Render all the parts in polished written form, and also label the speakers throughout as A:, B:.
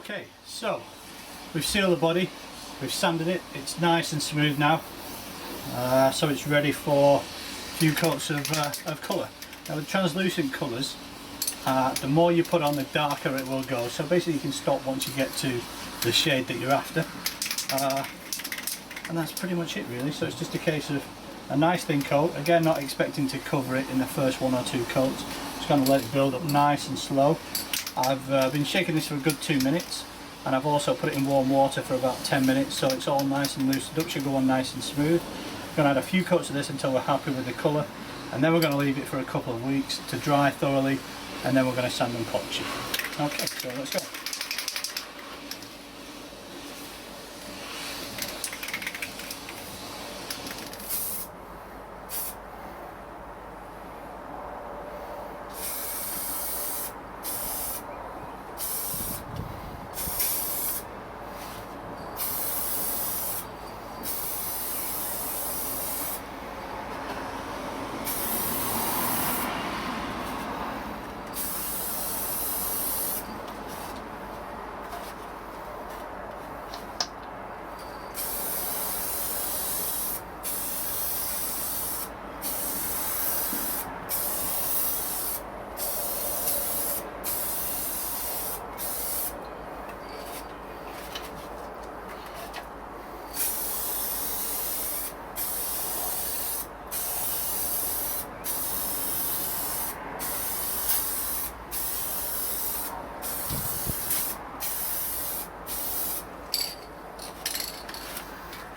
A: Okay, so we've sealed the body, we've sanded it, it's nice and smooth now, so it's ready for a few coats of colour. Now with translucent colours, the more you put on the darker it will go, so basically you can stop once you get to the shade that you're after, and that's pretty much it really. So it's just a case of a nice thin coat, again not expecting to cover it in the first 1 or 2 coats, just going to let it build up nice and slow. I've been shaking this for a good 2 minutes, and I've also put it in warm water for about 10 minutes, so it's all nice and loosened up, should go on nice and smooth. We're going to add a few coats of this until we're happy with the colour, and then we're going to leave it for a couple of weeks to dry thoroughly, and then we're going to sand and polish it. Okay, so let's go.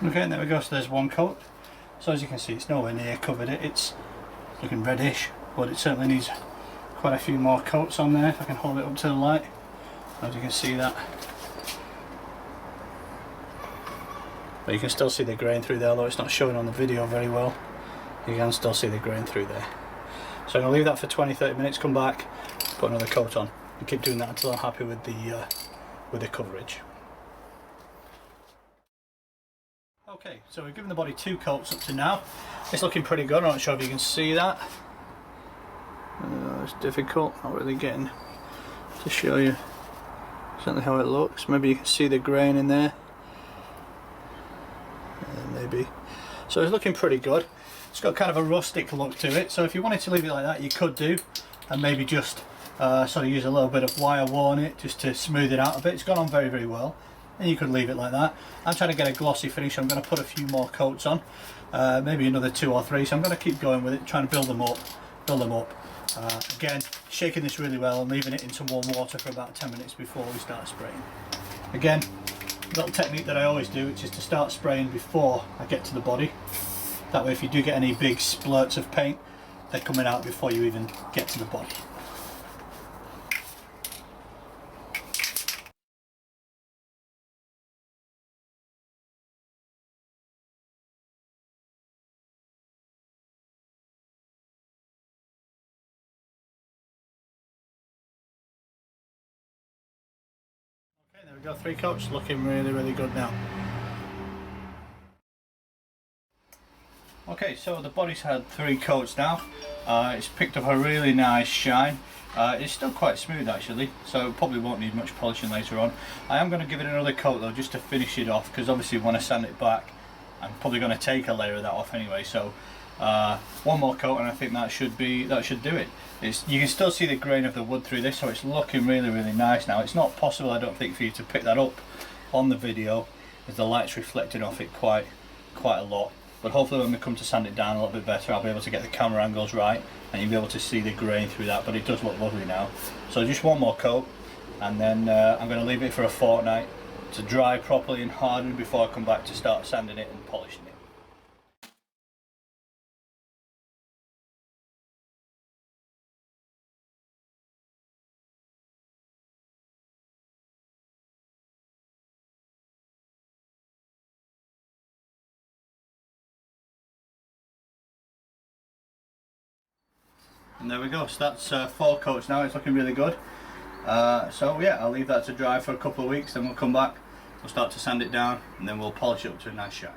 A: Okay, and there we go, so there's one coat. So as you can see, it's nowhere near covered it, it's looking reddish, but it certainly needs quite a few more coats on there. If I can hold it up to the light, as you can see that. But you can still see the grain through there, although it's not showing on the video very well. You can still see the grain through there. So I'm going to leave that for 20-30 minutes, come back, put another coat on, and keep doing that until I'm happy with the coverage. Okay, so we've given the body 2 coats up to now. It's looking pretty good. I'm not sure if you can see that. It's difficult, not really getting to show you exactly how it looks. Maybe you can see the grain in there. Maybe. So it's looking pretty good. It's got kind of a rustic look to it, so if you wanted to leave it like that you could do, and maybe just sort of use a little bit of wire worn it just to smooth it out a bit. It's gone on very, very well. And you could leave it like that. I'm trying to get a glossy finish, so I'm going to put a few more coats on, maybe another 2 or 3, so I'm going to keep going with it, trying to build them up. Again, shaking this really well and leaving it in some warm water for about 10 minutes before we start spraying. Again, little technique that I always do, which is to start spraying before I get to the body. That way if you do get any big splurts of paint, they're coming out before you even get to the body. Okay, there we go, 3 coats, looking really, really good now. Okay, so the body's had 3 coats now. It's picked up a really nice shine. It's still quite smooth actually, so it probably won't need much polishing later on. I am going to give it another coat though, just to finish it off, because obviously when I sand it back, I'm probably going to take a layer of that off anyway. So one more coat, and I think that should do it. You can still see the grain of the wood through this, so it's looking really, really nice now. It's not possible, I don't think, for you to pick that up on the video, as the light's reflecting off it quite a lot. But hopefully when we come to sand it down a little bit better, I'll be able to get the camera angles right and you'll be able to see the grain through that. But it does look lovely now. So just one more coat, and then I'm going to leave it for a fortnight to dry properly and harden before I come back to start sanding it and polishing it. And there we go, so that's 4 coats now. It's looking really good. So yeah, I'll leave that to dry for a couple of weeks, then we'll come back, we'll start to sand it down, and then we'll polish it up to a nice shine.